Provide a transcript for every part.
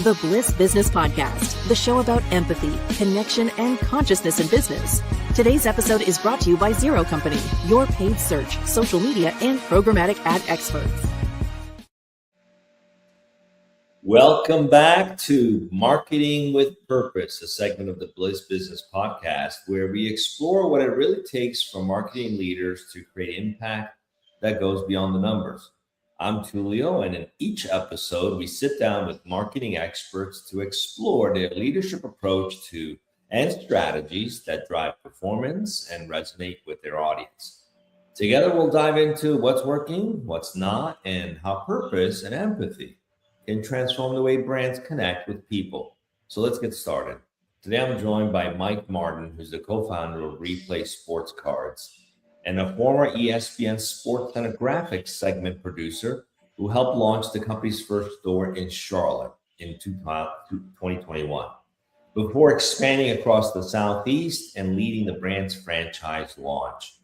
The Bliss Business Podcast, the show about empathy, connection, and consciousness in business. Today's episode is brought to you by Zero Company, your paid search, social media, and programmatic ad experts. Welcome back to Marketing with Purpose, a segment of the Bliss Business Podcast, where we explore what it really takes for marketing leaders to create impact that goes beyond the numbers. I'm Tulio, and in each episode, we sit down with marketing experts to explore their leadership approach to and strategies that drive performance and resonate with their audience. Together, we'll dive into what's working, what's not, and how purpose and empathy can transform the way brands connect with people. So let's get started. Today, I'm joined by Mike Martin, who's the co-founder of Replay Sports Cards, and a former ESPN SportsCenter graphics segment producer who helped launch the company's first store in Charlotte in 2021, before expanding across the Southeast and leading the brand's franchise launch.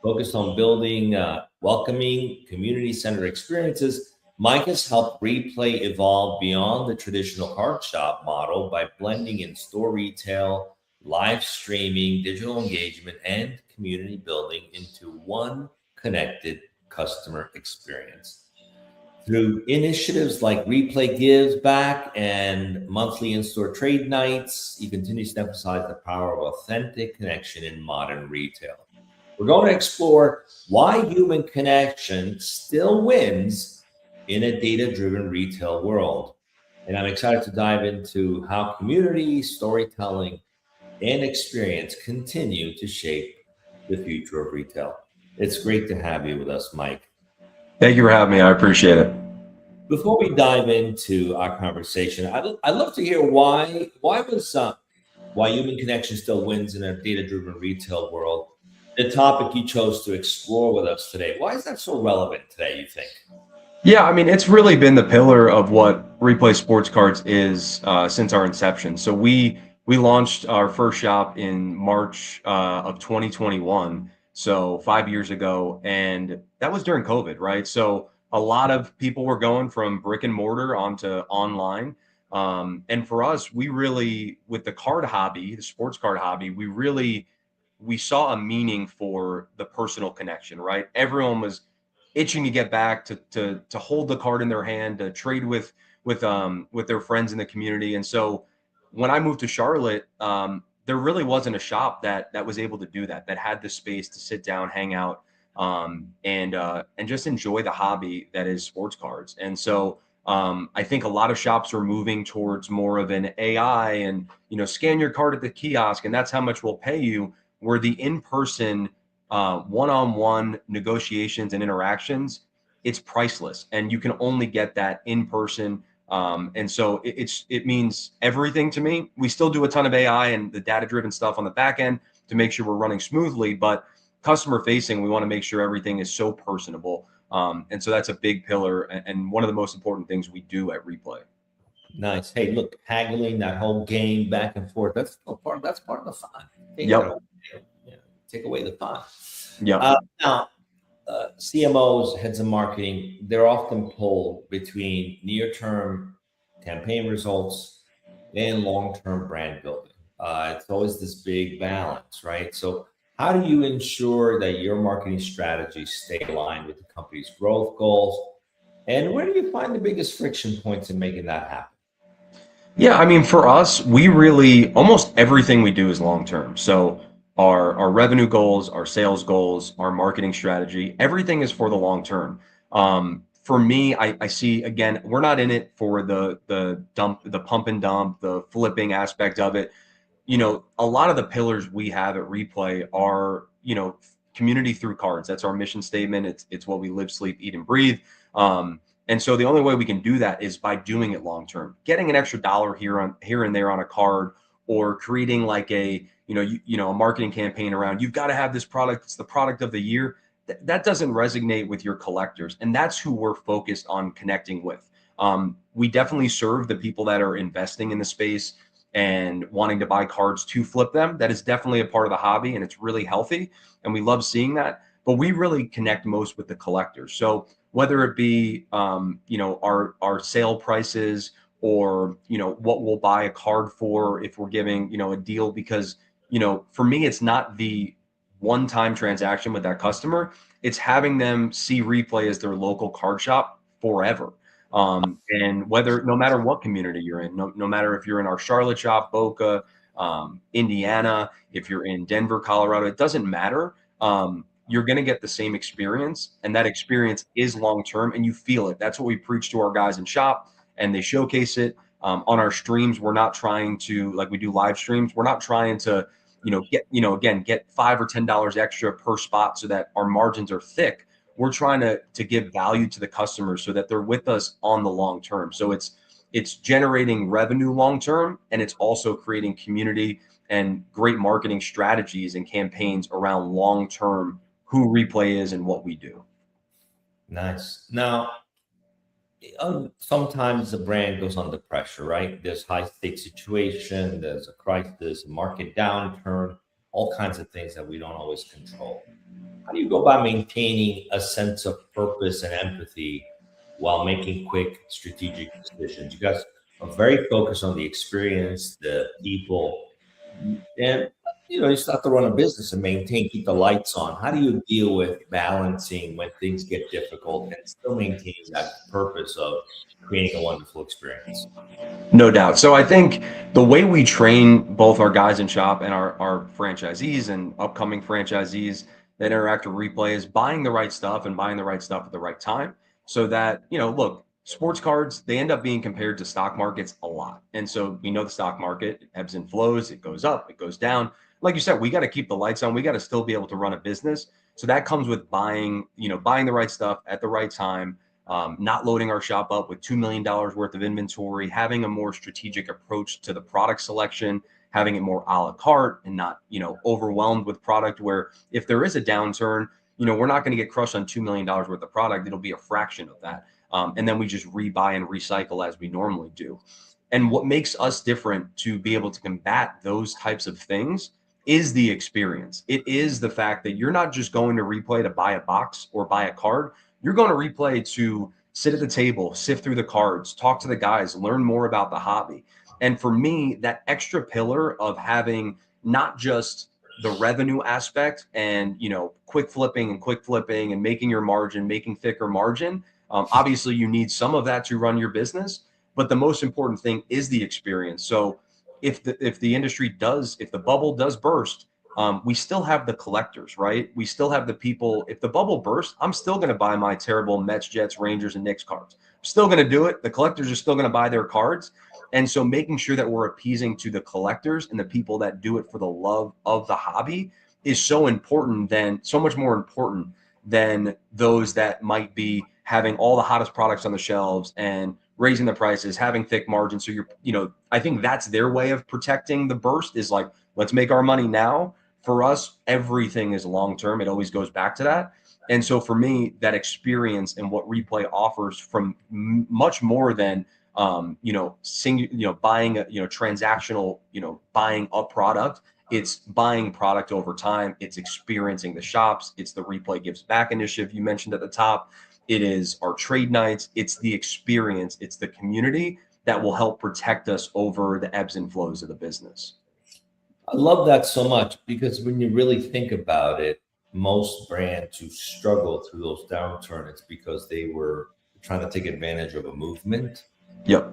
Focused on building welcoming, community-centered experiences, Mike has helped Replay evolve beyond the traditional card shop model by blending in store retail, live streaming, digital engagement, and community building into one connected customer experience. Through initiatives like Replay Gives Back and monthly in-store trade nights, he continues to emphasize the power of authentic connection in modern retail. We're going to explore why human connection still wins in a data-driven retail world. And I'm excited to dive into how community, storytelling, and experience continue to shape the future of retail. It's great to have you with us, Mike. Thank you for having me. I appreciate it. Before we dive into our conversation, I'd love to hear why human connection still wins in a data-driven retail world. The topic you chose to explore with us today, why is that so relevant today, you think? Yeah, I mean, it's really been the pillar of what Replay Sports Cards is since our inception. So we launched our first shop in March of 2021, so 5 years ago, and that was during COVID, right? So a lot of people were going from brick and mortar onto online. And for us, we really, with the card hobby, the sports card hobby, we saw a meaning for the personal connection, right? Everyone was itching to get back to hold the card in their hand, to trade with their friends in the community. And so when I moved to Charlotte, there really wasn't a shop that was able to do that had the space to sit down, hang out, and just enjoy the hobby that is sports cards. And so I think a lot of shops are moving towards more of an AI and, scan your card at the kiosk and that's how much we'll pay you, where the in-person one-on-one negotiations and interactions, it's priceless. And you can only get that in person. And so it means everything to me. We still do a ton of AI and the data-driven stuff on the back end to make sure we're running smoothly, but customer facing, we want to make sure everything is so personable. And so that's a big pillar and one of the most important things we do at Replay. Nice. Hey, look, haggling, that whole game back and forth, that's part of the fun. Take away the fun. Yeah. Now, CMOs, heads of marketing, they're often pulled between near-term campaign results and long-term brand building. It's always this big balance, right? So how do you ensure that your marketing strategies stay aligned with the company's growth goals? And where do you find the biggest friction points in making that happen? Yeah, I mean, for us, we really, almost everything we do is long-term. So our revenue goals, our sales goals, our marketing strategy, everything is for the long term. For me, I see, again, we're not in it for the pump and dump, the flipping aspect of it. A lot of the pillars we have at Replay are, community through cards. That's our mission statement. It's what we live, sleep, eat, and breathe. And so the only way we can do that is by doing it long term, getting an extra dollar here and there on a card, or creating like a marketing campaign around, you've got to have this product, it's the product of the year. That doesn't resonate with your collectors. And that's who we're focused on connecting with. We definitely serve the people that are investing in the space and wanting to buy cards to flip them. That is definitely a part of the hobby and it's really healthy. And we love seeing that. But we really connect most with the collectors. So whether it be, our sale prices or, what we'll buy a card for if we're giving, a deal, because, for me, it's not the one-time transaction with that customer. It's having them see Replay as their local card shop forever. And no matter what community you're in, no matter if you're in our Charlotte shop, Boca, Indiana, if you're in Denver, Colorado, it doesn't matter. You're going to get the same experience, and that experience is long-term, and you feel it. That's what we preach to our guys in shop, and they showcase it on our streams. We're not trying to, like we do live streams, we're not trying to, get $5 or $10 extra per spot so that our margins are thick. We're trying to give value to the customers so that they're with us on the long term. So it's generating revenue long term, and it's also creating community and great marketing strategies and campaigns around long term who Replay is and what we do. Nice. Now, sometimes the brand goes under pressure, right? There's high stake situation, there's a crisis, a market downturn, all kinds of things that we don't always control. How do you go about maintaining a sense of purpose and empathy while making quick strategic decisions? You guys are very focused on the experience, the people, and you still have to run a business and keep the lights on. How do you deal with balancing when things get difficult and still maintaining that purpose of creating a wonderful experience? No doubt. So I think the way we train both our guys in shop and our franchisees and upcoming franchisees that interact with Replay is buying the right stuff and buying the right stuff at the right time, so that, look, sports cards, they end up being compared to stock markets a lot. And so we know the stock market ebbs and flows, it goes up, it goes down. Like you said, we got to keep the lights on. We got to still be able to run a business. So that comes with buying the right stuff at the right time, not loading our shop up with $2 million worth of inventory, having a more strategic approach to the product selection, having it more a la carte and not, overwhelmed with product, where if there is a downturn, we're not going to get crushed on $2 million worth of product. It'll be a fraction of that. And then we just rebuy and recycle as we normally do. And what makes us different to be able to combat those types of things is the experience. It is the fact that you're not just going to Replay to buy a box or buy a card. You're going to Replay to sit at the table, sift through the cards, talk to the guys, learn more about the hobby. And for me, that extra pillar of having not just the revenue aspect and, quick flipping and making your margin, making thicker margin. Obviously, you need some of that to run your business, but the most important thing is the experience. So if the bubble does burst, we still have the collectors, right? We still have the people. If the bubble bursts, I'm still going to buy my terrible Mets, Jets, Rangers, and Knicks cards. I'm still going to do it. The collectors are still going to buy their cards. And so making sure that we're appeasing to the collectors and the people that do it for the love of the hobby is so much more important than those that might be having all the hottest products on the shelves and raising the prices, having thick margins. So I think that's their way of protecting the burst, is like, let's make our money now. For us, everything is long-term. It always goes back to that. And so for me, that experience and what Replay offers from much more than, buying transactional, buying a product. It's buying product over time. It's experiencing the shops. It's the Replay Gives Back initiative you mentioned at the top. It is our trade nights. It's the experience. It's the community that will help protect us over the ebbs and flows of the business. I love that so much, because when you really think about it, most brands who struggle through those downturns, it's because they were trying to take advantage of a movement. Yep.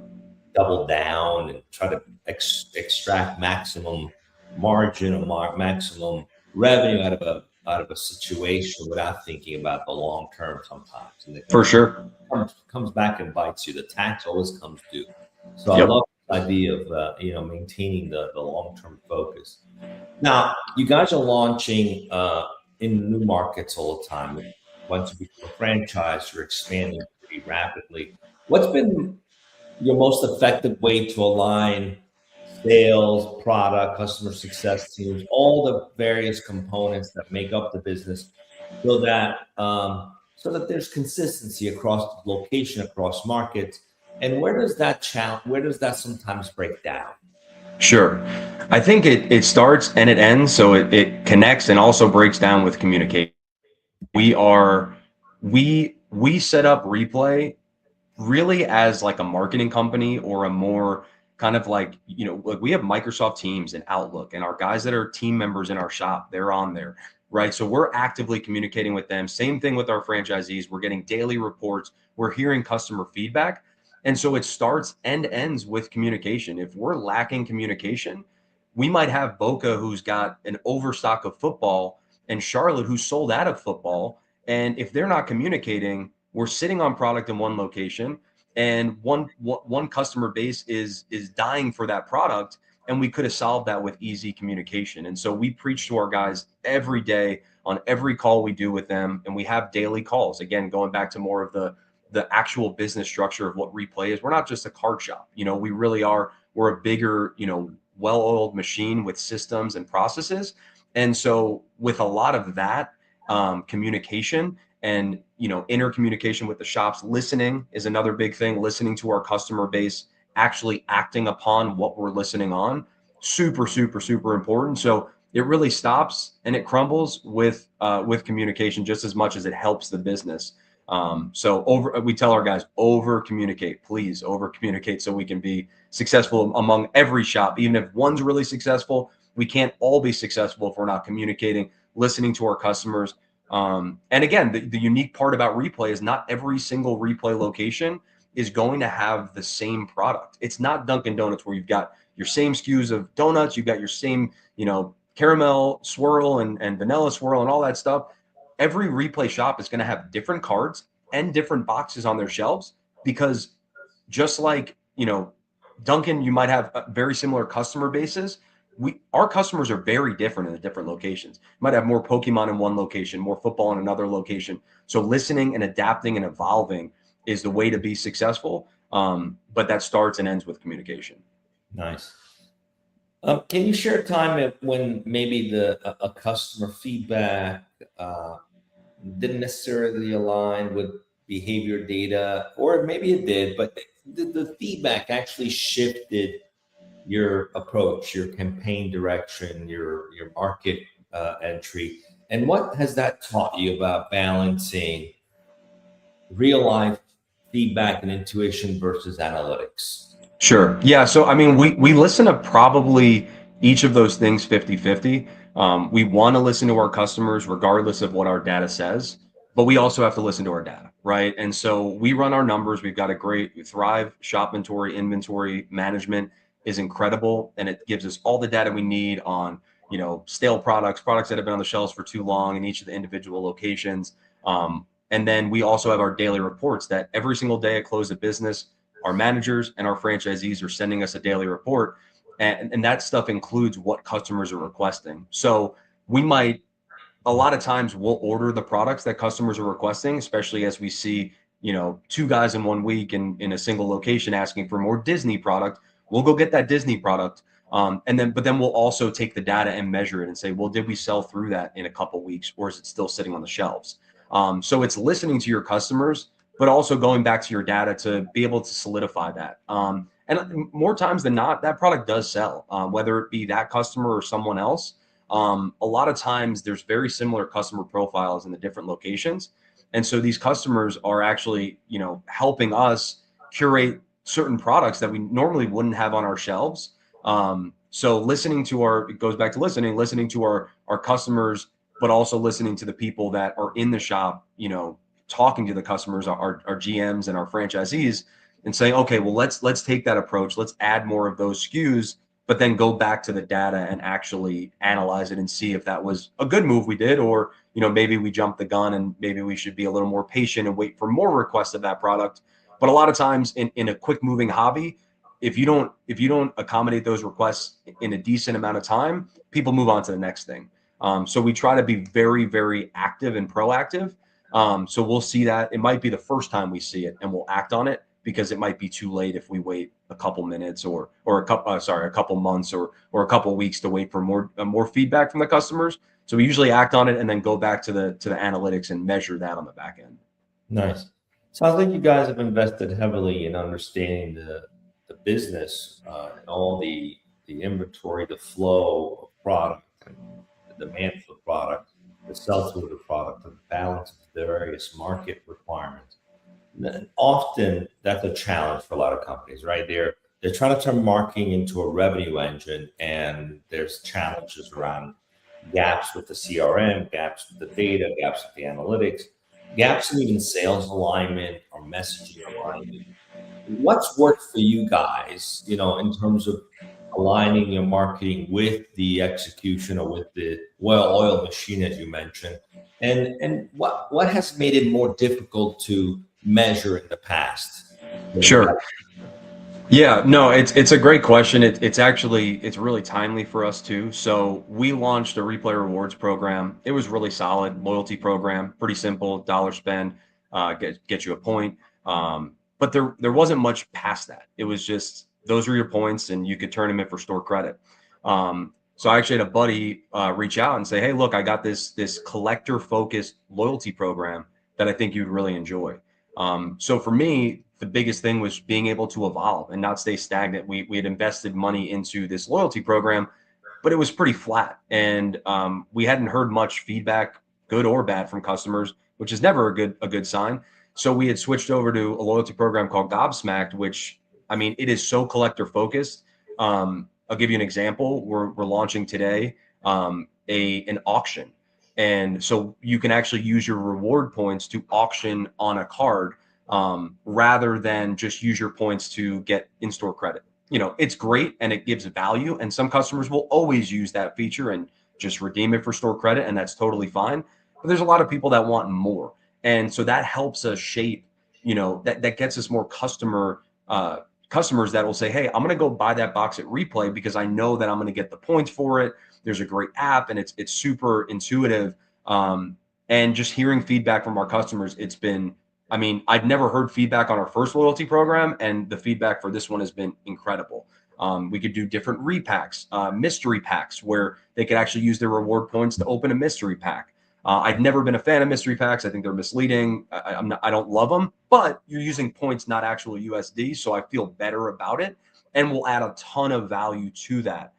Double down and try to extract maximum margin or maximum revenue out of a situation without thinking about the long term sometimes. And for sure, comes back and bites you. The tax always comes due. So I love the idea of maintaining the long term focus. Now, you guys are launching in new markets all the time. Once you become a franchise, you're expanding pretty rapidly. What's been your most effective way to align sales, product, customer success teams, all the various components that make up the business, so that there's consistency across location, across markets? And where does that sometimes break down? Sure. I think it starts and it ends. So it connects and also breaks down with communication. We set up Replay really as like a marketing company or a more kind of like, like we have Microsoft Teams and Outlook, and our guys that are team members in our shop, they're on there, right? So we're actively communicating with them. Same thing with our franchisees. We're getting daily reports. We're hearing customer feedback. And so it starts and ends with communication. If we're lacking communication, we might have Boca, who's got an overstock of football, and Charlotte, who's sold out of football. And if they're not communicating, we're sitting on product in one location, and one customer base is dying for that product, and we could have solved that with easy communication. And so we preach to our guys every day on every call we do with them, and we have daily calls. Again, going back to more of the actual business structure of what Replay is. We're not just a card shop. We really are. We're a bigger, well-oiled machine with systems and processes. And so with a lot of that communication and, intercommunication with the shops, listening is another big thing. Listening to our customer base, actually acting upon what we're listening on, super, super, super important. So it really stops and it crumbles with communication just as much as it helps the business. We tell our guys, over communicate, please over communicate, so we can be successful among every shop. Even if one's really successful, we can't all be successful if we're not communicating, listening to our customers. And again, the unique part about Replay is not every single Replay location is going to have the same product. It's not Dunkin' Donuts where you've got your same SKUs of donuts, you've got your same, caramel swirl and vanilla swirl and all that stuff. Every Replay shop is going to have different cards and different boxes on their shelves, because just like, Dunkin', you might have very similar customer bases. Our customers are very different in the different locations. You might have more Pokemon in one location, more football in another location. So listening and adapting and evolving is the way to be successful. But that starts and ends with communication. Nice. Can you share a time when maybe a customer feedback didn't necessarily align with behavior data, or maybe it did, but the feedback actually shifted your approach, your campaign direction, your market entry? And what has that taught you about balancing real life feedback and intuition versus analytics? Sure. Yeah. So, we listen to probably each of those things 50-50. We want to listen to our customers regardless of what our data says, but we also have to listen to our data, right? And so we run our numbers. We've got a great Thrive shop inventory management is incredible, and it gives us all the data we need on, stale products that have been on the shelves for too long in each of the individual locations. And then we also have our daily reports that every single day at close of business, our managers and our franchisees are sending us a daily report. And that stuff includes what customers are requesting. So a lot of times we'll order the products that customers are requesting, especially as we see, 2 guys in 1 week in a single location asking for more Disney product. We'll go get that Disney product. But then we'll also take the data and measure it and say, well, did we sell through that in a couple weeks, or is it still sitting on the shelves? So it's listening to your customers, but also going back to your data to be able to solidify that. And more times than not, that product does sell, whether it be that customer or someone else. A lot of times there's very similar customer profiles in the different locations. And so these customers are actually, helping us curate certain products that we normally wouldn't have on our shelves. So it goes back to listening to our customers, but also listening to the people that are in the shop, talking to the customers, our GMs and our franchisees, and saying, okay, well, let's take that approach. Let's add more of those SKUs, but then go back to the data and actually analyze it and see if that was a good move we did, or, maybe we jumped the gun and maybe we should be a little more patient and wait for more requests of that product. But a lot of times in a quick moving hobby, if you don't accommodate those requests in a decent amount of time, people move on to the next thing. So we try to be very, very active and proactive. So we'll see that. It might be the first time we see it and we'll act on it, because it might be too late if we wait a couple minutes or a couple months or a couple weeks to wait for more feedback from the customers. So we usually act on it and then go back to the analytics and measure that on the back end. Nice. Sounds like you guys have invested heavily in understanding the business and all the inventory, the flow of product, and the demand for the product, the sell-through of the product, and the balance of the various market requirements. often that's a challenge for a lot of companies, right? They're trying to turn marketing into a revenue engine, and there's challenges around gaps with the CRM, gaps with the data, gaps with the analytics, gaps in even sales alignment or messaging alignment. What's worked for you guys, in terms of aligning your marketing with the execution or with the well-oiled machine, as you mentioned, and what has made it more difficult to measure in the past? Sure. Yeah, no, it's a great question. It's actually really timely for us too. So we launched a replay rewards program. It was really solid loyalty program, pretty simple, dollar spend, get you a point. But there wasn't much past that. It was just those were your points, and you could turn them in for store credit. So I actually had a buddy reach out and say, "Hey, look, I got this collector focused loyalty program that I think you'd really enjoy." So for me, the biggest thing was being able to evolve and not stay stagnant. We had invested money into this loyalty program, but it was pretty flat, and we hadn't heard much feedback, good or bad, from customers, which is never a good sign. So we had switched over to a loyalty program called Gobsmacked, which, I mean, it is so collector focused. I'll give you an example. We're launching today an auction. And so you can actually use your reward points to auction on a card rather than just use your points to get in-store credit. It's great and it gives value. And some customers will always use that feature and just redeem it for store credit. And that's totally fine. But there's a lot of people that want more. And so that helps us shape, that gets us more customers that will say, hey, I'm going to go buy that box at Replay because I know that I'm going to get the points for it. There's a great app and it's super intuitive. And just hearing feedback from our customers, it's been, I've never heard feedback on our first loyalty program, and the feedback for this one has been incredible. We could do different repacks, mystery packs, where they could actually use their reward points to open a mystery pack. I've never been a fan of mystery packs. I think they're misleading. I don't love them, but you're using points, not actual USD. So I feel better about it, and we'll add a ton of value to that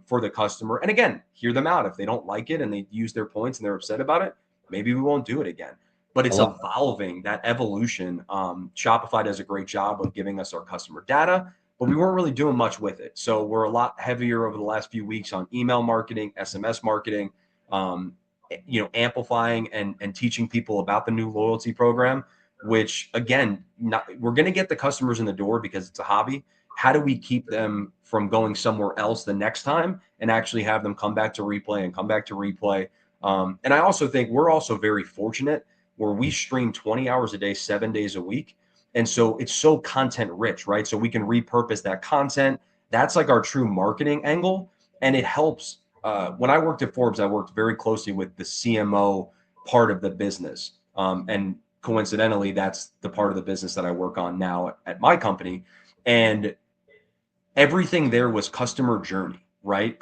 for the customer. And again, hear them out. If they don't like it and they use their points and they're upset about it, maybe we won't do it again. But it's evolving, that evolution. Shopify does a great job of giving us our customer data, but we weren't really doing much with it. So we're a lot heavier over the last few weeks on email marketing, SMS marketing, amplifying and teaching people about the new loyalty program, which again, we're going to get the customers in the door because it's a hobby. How do we keep them from going somewhere else the next time and actually have them come back to Replay and come back to Replay? And I also think we're also very fortunate where we stream 20 hours a day, 7 days a week. And so it's so content rich, right? So we can repurpose that content. That's like our true marketing angle. And it helps. When I worked at Forbes, I worked very closely with the CMO part of the business. And coincidentally, that's the part of the business that I work on now at my company. And everything there was customer journey, right?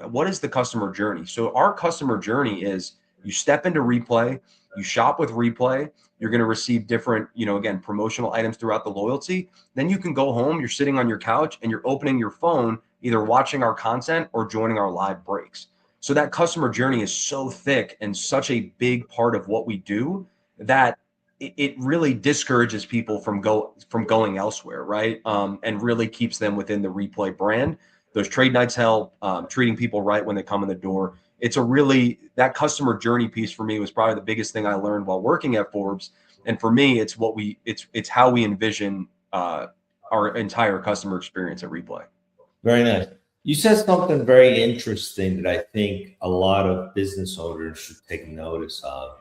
What is the customer journey? So our customer journey is you step into Replay, you shop with Replay, you're going to receive different, again, promotional items throughout the loyalty. Then you can go home, you're sitting on your couch and you're opening your phone, either watching our content or joining our live breaks. So that customer journey is so thick and such a big part of what we do that it really discourages people from going elsewhere, right? And really keeps them within the Replay brand. Those trade nights help, treating people right when they come in the door. It's that customer journey piece for me was probably the biggest thing I learned while working at Forbes. And for me, it's how we envision our entire customer experience at Replay. Very nice. You said something very interesting that I think a lot of business owners should take notice of.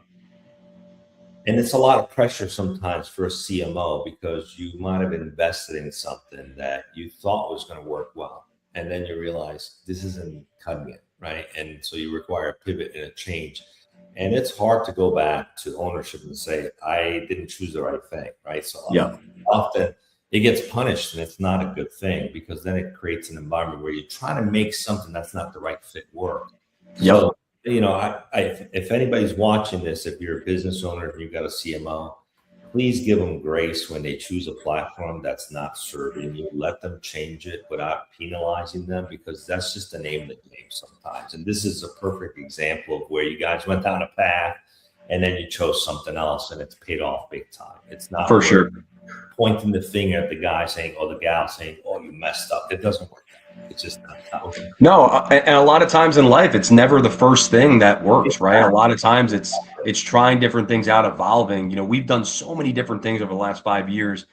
And it's a lot of pressure sometimes for a CMO because you might have invested in something that you thought was going to work well. And then you realize this isn't cutting it, right? And so you require a pivot and a change. And it's hard to go back to ownership and say, I didn't choose the right thing, right? So often it gets punished, and it's not a good thing because then it creates an environment where you're trying to make something that's not the right fit work. Yep. So, if anybody's watching this, if you're a business owner and you've got a CMO, please give them grace when they choose a platform that's not serving you. Let them change it without penalizing them, because that's just the name of the game sometimes. And this is a perfect example of where you guys went down a path and then you chose something else and it's paid off big time. It's not For sure. pointing the finger at the guy saying, or the gal saying, oh, you messed up. It doesn't work. It's just not how it works. No, and a lot of times in life, it's never the first thing that works, right? A lot of times it's trying different things out, evolving. You know, we've done so many different things over the last 5 years,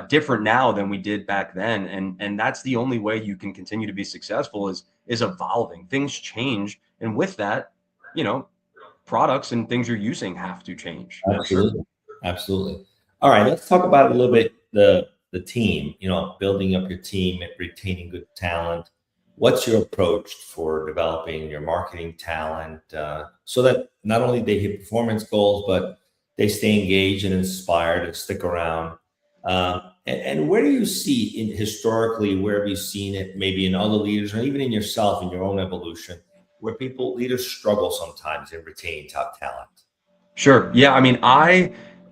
different now than we did back then, and that's the only way you can continue to be successful is evolving. Things change, and with that, you know, products and things you're using have to change. Absolutely, absolutely. All right, let's talk about a little bit the team, you know, building up your team and retaining good talent. What's your approach for developing your marketing talent so that not only they hit performance goals, but they stay engaged and inspired and stick around? And where do you see historically, where have you seen it, maybe in other leaders or even in yourself, in your own evolution, where leaders struggle sometimes in retaining top talent? Sure. Yeah. I mean,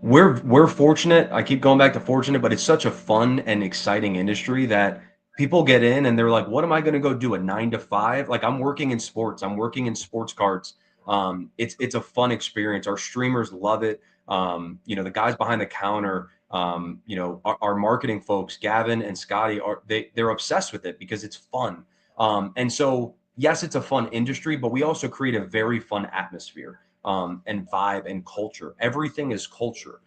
we're fortunate. I keep going back to fortunate, but it's such a fun and exciting industry that people get in and they're like, what am I going to go do, a 9 to 5? Like, I'm working in sports. I'm working in sports cards. It's a fun experience. Our streamers love it. You know, the guys behind the counter, you know, our marketing folks, Gavin and Scotty, they're obsessed with it because it's fun. And so, yes, it's a fun industry, but we also create a very fun atmosphere. And vibe and culture. Everything is culture.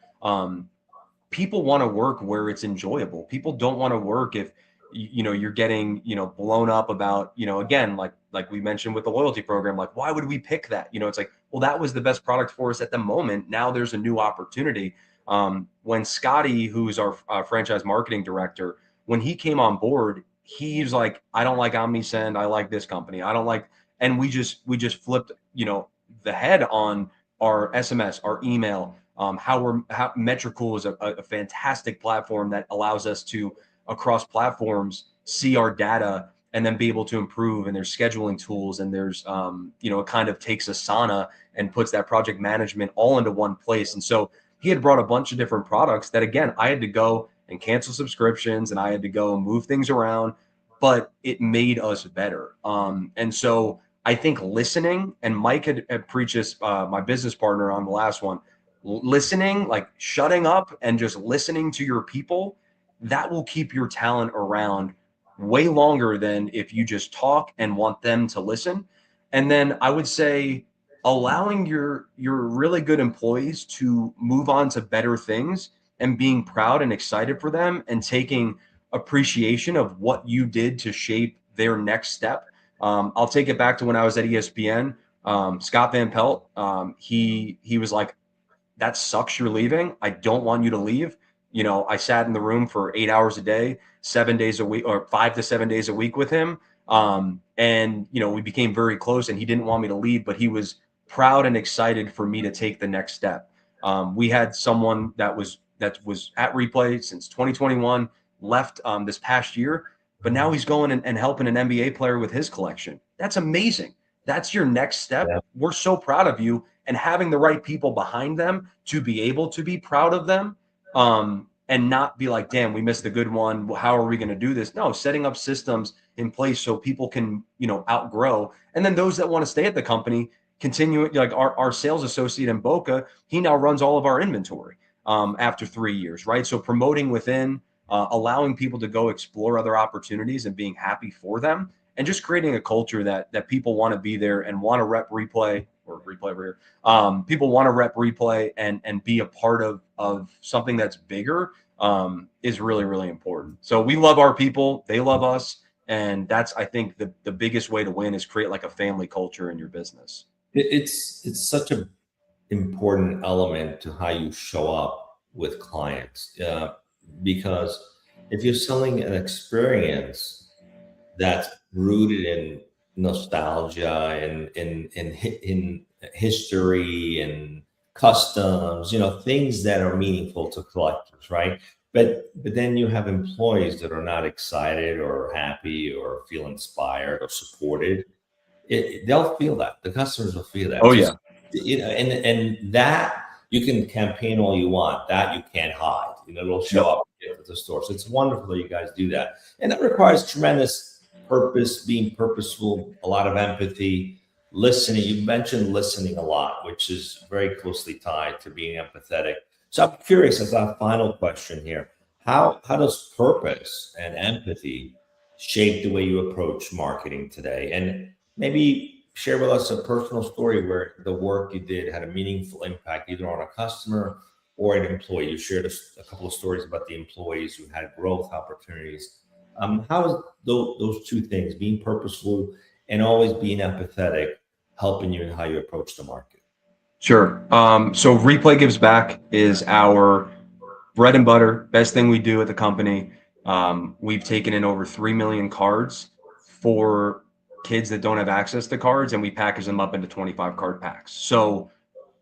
People want to work where it's enjoyable. People don't want to work if, you know, you're getting, you know, blown up about, you know, again, like we mentioned with the loyalty program, like, why would we pick that? You know, it's like, well, that was the best product for us at the moment. Now there's a new opportunity. When Scotty, who's our franchise marketing director, when he came on board, he's like, I don't like OmniSend. I like this company. I don't like, and we just flipped, you know, the head on our SMS, our email, how Metricool is a fantastic platform that allows us to, across platforms, see our data and then be able to improve. And there's scheduling tools and there's, you know, it kind of takes Asana and puts that project management all into one place. And so he had brought a bunch of different products that, again, I had to go and cancel subscriptions and I had to go and move things around, but it made us better. And so I think listening, and Mike had preached this, my business partner on the last one, listening, like shutting up and just listening to your people, that will keep your talent around way longer than if you just talk and want them to listen. And then I would say allowing your really good employees to move on to better things and being proud and excited for them and taking appreciation of what you did to shape their next step. I'll take it back to when I was at ESPN. Scott Van Pelt, he was like, that sucks you're leaving. I don't want you to leave. You know, I sat in the room for 8 hours a day, 7 days a week, or 5 to 7 days a week with him. And, you know, we became very close and he didn't want me to leave, but he was proud and excited for me to take the next step. We had someone that was at Replay since 2021, left this past year, but now he's going and helping an NBA player with his collection. That's amazing. That's your next step. Yeah. We're so proud of you, and having the right people behind them to be able to be proud of them, and not be like, damn, we missed a good one. How are we going to do this? No, setting up systems in place so people can, you know, outgrow. And then those that want to stay at the company continue, like our sales associate in Boca, he now runs all of our inventory after 3 years, right? So promoting within, allowing people to go explore other opportunities and being happy for them, and just creating a culture that people want to be there and want to rep Replay, or Replay over here. People want to rep Replay and be a part of something that's bigger, is really, really important. So we love our people, they love us. And that's, I think, the biggest way to win is create like a family culture in your business. It's such an important element to how you show up with clients, because if you're selling an experience that's rooted in nostalgia and in history and customs, you know, things that are meaningful to collectors, right? But then you have employees that are not excited or happy or feel inspired or supported. They'll feel that. The customers will feel that. Oh, yeah. You know, and that you can campaign all you want. That you can't hide. You know, it'll show up at the store. So it's wonderful that you guys do that. And that requires tremendous purpose, being purposeful, a lot of empathy. listening. You mentioned listening a lot, which is very closely tied to being empathetic. So I'm curious, as our final question here, how does purpose and empathy shape the way you approach marketing today? And maybe share with us a personal story where the work you did had a meaningful impact either on a customer or an employee. You shared a couple of stories about the employees who had growth opportunities. How is those two things, being purposeful and always being empathetic, helping you in how you approach the market? Sure. So Replay Gives Back is our bread and butter, best thing we do at the company. We've taken in over 3 million cards for kids that don't have access to cards, and we package them up into 25 card packs. So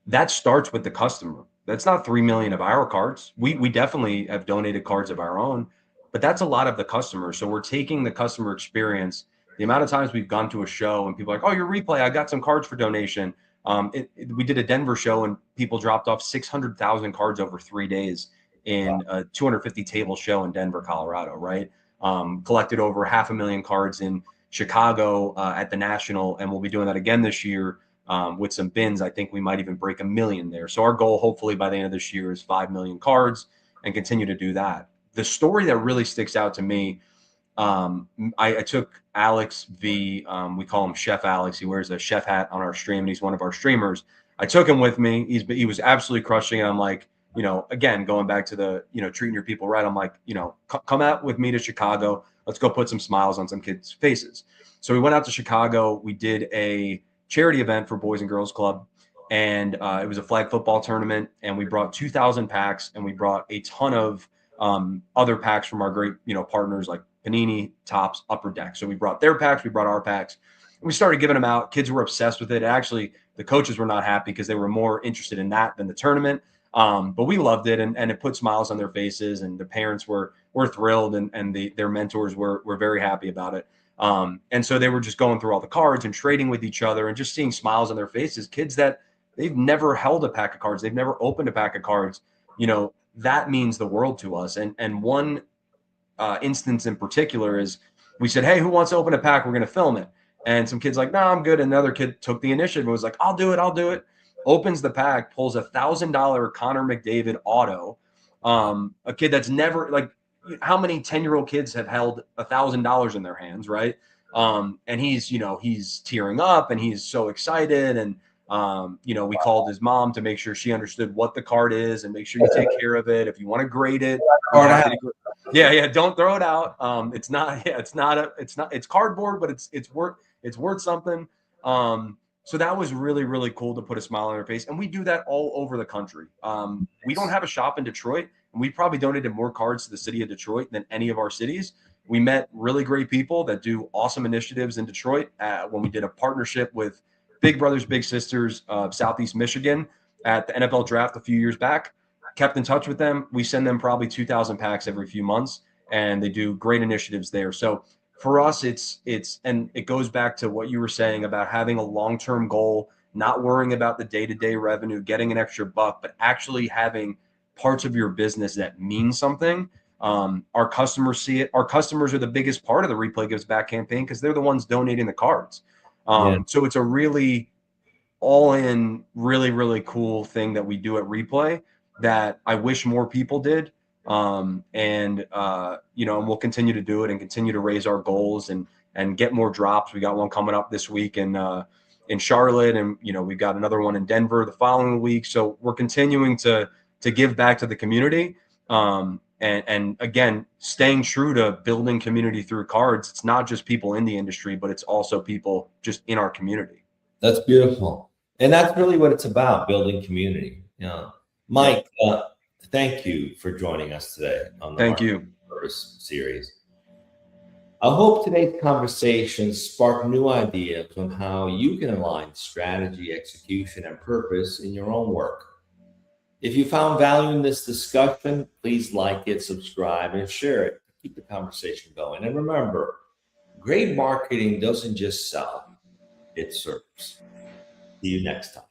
that starts with the customer. That's not 3 million of our cards. We definitely have donated cards of our own, but that's a lot of the customer. So we're taking the customer experience. The amount of times we've gone to a show and people are like, oh, your Replay, I got some cards for donation. We did a Denver show and people dropped off 600,000 cards over 3 days in a 250 table show in Denver, Colorado, right? Collected over 500,000 cards in Chicago at the National, and we'll be doing that again this year with some bins. I think we might even break 1 million there. So our goal, hopefully by the end of this year, is 5 million cards and continue to do that. The story that really sticks out to me, I took Alex V. We call him Chef Alex. He wears a chef hat on our stream, and he's one of our streamers. I took him with me. He was absolutely crushing it. I'm like, again, going back to the, treating your people right. I'm like, come out with me to Chicago. Let's go put some smiles on some kids' faces. So we went out to Chicago. We did a charity event for Boys and Girls Club, and it was a flag football tournament, and we brought 2,000 packs, and we brought a ton of other packs from our great, partners like Panini, Topps, Upper Deck. So we brought their packs, we brought our packs, and we started giving them out. Kids were obsessed with it. Actually, the coaches were not happy because they were more interested in that than the tournament. But we loved it, and it put smiles on their faces, and the parents were thrilled, and their mentors were very happy about it. And so they were just going through all the cards and trading with each other and just seeing smiles on their faces. Kids that they've never held a pack of cards, they've never opened a pack of cards, that means the world to us. And one instance in particular is we said, hey, who wants to open a pack? We're going to film it. And some kids like, no, I'm good. And another kid took the initiative and was like, I'll do it. Opens the pack, pulls $1,000 Connor McDavid auto. A kid that's never, like, how many 10-year-old kids have held $1,000 in their hands, right? And he's tearing up and he's so excited. And, we called his mom to make sure she understood what the card is and make sure you take care of it. If you want to grade it, don't throw it out. It's cardboard, but it's worth something. So that was really, really cool to put a smile on their face. And we do that all over the country. We don't have a shop in Detroit, and we probably donated more cards to the city of Detroit than any of our cities. We met really great people that do awesome initiatives in Detroit when we did a partnership with Big Brothers Big Sisters of Southeast Michigan at the NFL draft a few years back. Kept in touch with them. We send them probably 2,000 packs every few months, and they do great initiatives there. So for us, and it goes back to what you were saying about having a long-term goal, not worrying about the day-to-day revenue, getting an extra buck, but actually having parts of your business that mean something. Our customers see it. Our customers are the biggest part of the Replay Gives Back campaign because they're the ones donating the cards. So it's a really all-in, really, really cool thing that we do at Replay that I wish more people did. And we'll continue to do it and continue to raise our goals and get more drops. We got one coming up this week in Charlotte, and we've got another one in Denver the following week. So we're continuing to give back to the community. And again, staying true to building community through cards. It's not just people in the industry, but it's also people just in our community. That's beautiful. And that's really what it's about, building community. Mike, thank you for joining us today on the Thank you. Purpose series. I hope today's conversation sparked new ideas on how you can align strategy, execution, and purpose in your own work. If you found value in this discussion, please like it, subscribe, and share it to keep the conversation going. And remember, great marketing doesn't just sell, it serves. See you next time.